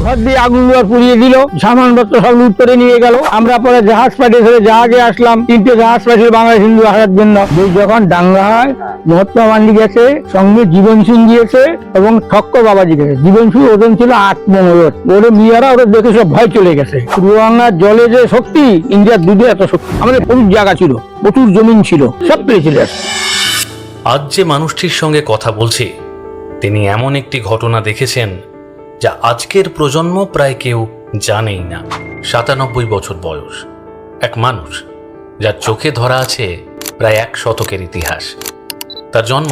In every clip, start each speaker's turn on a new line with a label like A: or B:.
A: ঘর দিয়ে আগুন পুড়িয়ে দিল, সামানপত্র সব লুট করে নিয়ে গেল। আমরা পরে জাহাজ পাঠিয়ে জাহাজে আসলাম, 3টে জাহাজ পাঠিয়ে বাংলাদেশ হিন্দু আসার জন্য। যখন দাঙ্গা হয়, মহাত্মা গান্ধী গেছে, সঙ্গে জীবন সিং গিয়েছে এবং ঠক্কর বাবাজি গেছে। জীবন সিং ওজন ছিল 8 মণ। ওরে মেয়েরা ওরা দেখে সব ভয় চলে গেছে। পূর্ব বাংলার জলে যে শক্তি, ইন্ডিয়ার দুধে এত শক্তি। আমাদের প্রচুর জায়গা ছিল, প্রচুর জমিন ছিল, সব পেয়েছিল।
B: আজ যে মানুষটির সঙ্গে কথা বলছি, তিনি এমন একটি ঘটনা দেখেছেন যা আজকের প্রজন্ম প্রায় কেউ জানেই না। 97 বছর বয়স এক মানুষ, যার চোখে ধরা আছে প্রায় 1 শতকের ইতিহাস। তার জন্ম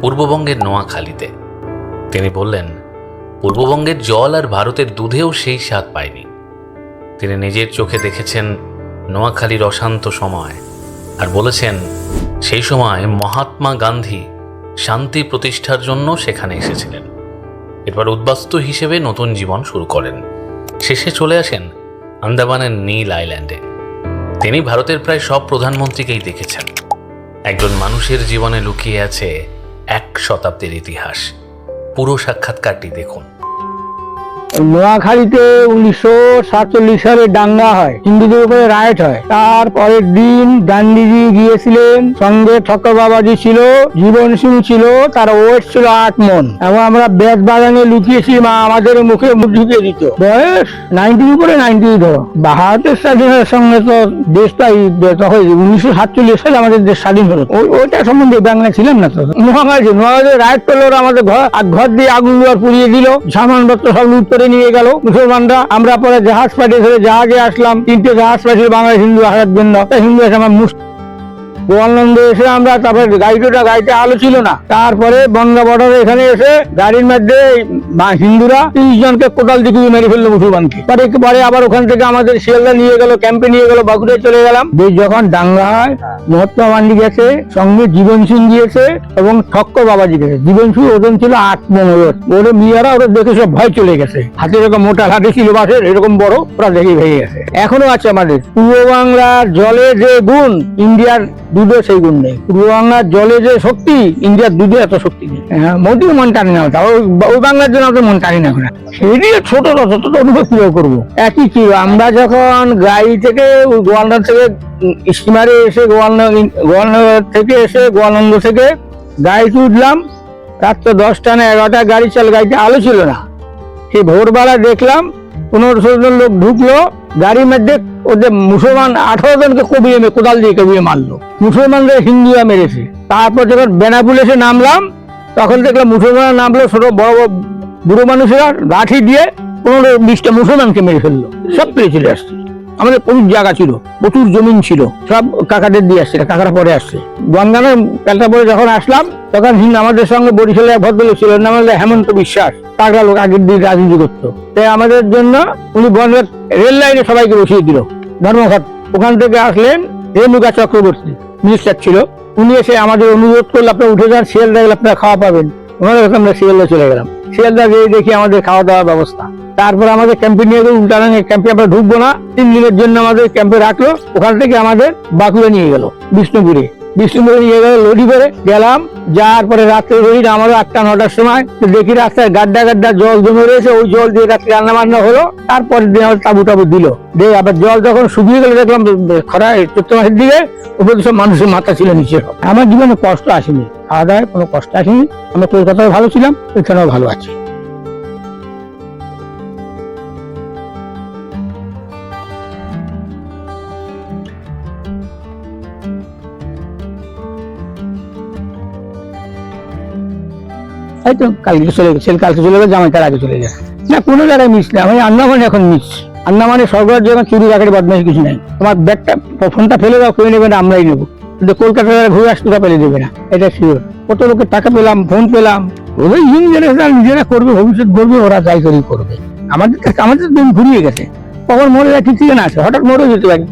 B: পূর্ববঙ্গের নোয়াখালীতে। তিনি বললেন, পূর্ববঙ্গের জল আর ভারতের দুধেও সেই স্বাদ পায়নি। তিনি নিজের চোখে দেখেছেন নোয়াখালীর অশান্ত সময়, আর বলেছেন সেই সময় মহাত্মা গান্ধী শান্তি প্রতিষ্ঠার জন্য সেখানে এসেছিলেন। এরপর উদ্বাস্তু হিসেবে নতুন জীবন শুরু করেন। শেষে চলে আসেন আন্দামানের নীল আইল্যান্ডে। তিনি ভারতের প্রায় সব প্রধানমন্ত্রীকেই দেখেছেন। একজন মানুষের জীবনে লুকিয়ে আছে 1 শতাব্দীর ইতিহাস। পুরো সাক্ষাৎকারটি দেখুন।
A: নোয়াখালীতে 1947 সালে দাঙ্গা হয়, হিন্দুদের উপরে রাইট হয়। তারপরের দিন গান্ধীজি গিয়েছিলেন, সঙ্গে ঠক্কর বাবাজি ছিল, জীবন সিং ছিল, তার ওয়েট ছিল 8 মণ। এবং আমরা বেশ বাগানে লুকিয়েছি, মা আমাদের মুখে মুখ ঢুকিয়ে দিত। বয়স 90 উপরে 90 ধরো। ভারতের স্বাধীনতার সঙ্গে তো দেশটাই তখন 1947 সালে আমাদের দেশ স্বাধীন হলো। ওইটা সম্বন্ধে বাংলা ছিলাম না তো। নোয়াখালী রাইট পেল, আমাদের ঘর দিয়ে আগুন পুড়িয়ে দিল, সামানপত্র সব লুট করে নিয়ে গেল মুসলমানরা। আমরা পরে জাহাজ পাঠিয়ে জাহাজে আসলাম, 3টে জাহাজ পাঠিয়ে বাংলাদেশ হিন্দু আসার জন্য। হিন্দু এসে আমার গোয়ালন্দ এসে আমরা, তারপরে গাড়িতে আলো ছিল না। তারপরে বনগা বর্ডারে এখানে এসে গাড়ির মধ্যে হিন্দুরা 30 জনকে কোটাল দিকে মেরে ফেললো মুসলমানকে। পরে আবার ওখান থেকে আমাদের শিয়ালদা নিয়ে গেল, ক্যাম্পে নিয়ে গেল, বাঁকুড়ায় চলে গেলাম। যখন দাঙ্গা হয়, মহাত্মা গান্ধী গেছে, সঙ্গে জীবন সিং গিয়েছে এবং ঠক্কর বাবাজি গেছে। জীবন সিং ওজন ছিল 8 মণ। ওরে মেয়েরা ওরা দেখে সব ভয় চলে গেছে। হাতে এরকম মোটা হাতে ছিল বাসের, এরকম বড়, ওরা দেখে ভেঙে গেছে। এখনো আছে আমাদের পূর্ব বাংলার জলে যে গুণ, ইন্ডিয়ার দুধে সেই গুণ নেই। পূর্ব বাংলার জলে যে শক্তি, ইন্ডিয়ার দুধে এত শক্তি নেই। মোদিও মন টানি না, ওই বাংলার জন্য আমাদের মন টানি না। সেটি ছোট অনুভব কিভাবে করবো? একই ছিল। আমরা যখন গাড়ি থেকে গোয়ালন্দ থেকে স্টিমারে এসে গোয়ালনগর থেকে এসে গোয়ালন্দ থেকে গাড়িতে উঠলাম, রাত্র 10টা না 11টা গাড়ি চাল, গাড়িতে আলো ছিল না। সেই ভোরবেলা দেখলাম 15-16 জন লোক ঢুকলো গাড়ির মধ্যে। ওদের মুসলমান 18 জনকে কোদাল দিয়ে কবিয়ে মারলো। মুসলমানদের হিন্দুরা মেরেছে। তারপর যখন বেনাপুল এসে নামলাম, তখন দেখলাম মুসলমান নামলো, ছোট বড় বুড়ো মানুষেরা লাঠি দিয়ে 15-20টা মুসলমানকে মেরে ফেললো। সব পেয়ে চলে আসছে। আমাদের প্রচুর জায়গা ছিল, প্রচুর জমিন ছিল, সব কাকাদের দিয়ে আসছে, কাকারা পরে আসছে। গঙ্গানের পেলটা পরে যখন আসলাম, তখন আমাদের সঙ্গে বরিশালে ভদ্রলোক ছিল, নাম হলো হেমন্ত বিশ্বাস। টাকা লোক আগের দিন রাজনীতি করতো। তাই আমাদের জন্য উনি বনগাঁ রেল লাইনে সবাইকে বসিয়ে দিল। ধর্মঘট ওখান থেকে আসলেন রেণুকা চক্রবর্তী, মিনিস্টার ছিল। উনি এসে আমাদের অনুরোধ করলে, আপনারা উঠে যান, শিয়ালদা গেলে আপনারা খাওয়া পাবেন। ওনাদের আমরা শিয়ালদা চলে গেলাম। শিয়ালদা গিয়ে দেখি আমাদের খাওয়া দাওয়ার ব্যবস্থা। তারপর আমাদের ক্যাম্পে নিয়ে গেল। উল্টাডাঙ্গা ক্যাম্পে আমরা ঢুকবো না, 3 দিনের জন্য আমাদের ক্যাম্পে রাখলো। ওখান থেকে আমাদের বাঁকুড়া নিয়ে গেল, বিষ্ণুপুরে নিয়ে গেল, লরি করে গেলাম। যার পরে রাত্রে লরি আমাদের 8টা-9টার সময় দেখি রাস্তায় গাড্ডা জল জমে রয়েছে। ওই জল দিয়ে রাত্রে রান্না বান্না হলো। তারপরের দিন আমাদের তাবু দিল। দিয়ে আবার জল যখন শুকিয়ে গেলে দেখলাম খরায় চৈত্র মাসের দিকে উপরে সব মানুষের মাথা ছিল নিচে। আমার জীবনে কষ্ট আসেনি, খাওয়া দাওয়ায় কোনো কষ্ট আসেনি। আমরা কলকাতায় ভালো ছিলাম, এখানেও ভালো আছি। হয়তো কালকে চলে গেছে, কালকে চলে গেছে, জামাই তার আগে চলে গেছে। না কোনো জায়গায় মিস না। আমি আন্দামানে এখন মিস। আন্দামানে সরকার যখন চুরি রাখার বদমাইশ কিছু নাই। তোমার ব্যাগটা ফোনটা ফেলে দাও, কেউ নেবে না, আমরাই নেবো। কিন্তু কলকাতায় ঘুরে আসতে ফেলে দেবে না, এটা শিওর। কত লোকের টাকা পেলাম, ফোন পেলাম। ওদের ইয়ং জেনারেশন নিজেরা করবে, ভবিষ্যৎ গড়বে, ওরা যাই করেই করবে। আমাদের দিন ঘুরিয়ে গেছে। কখন মরে যায় ঠিক ঠিকানা আছে, হঠাৎ মরে যেতে পারে।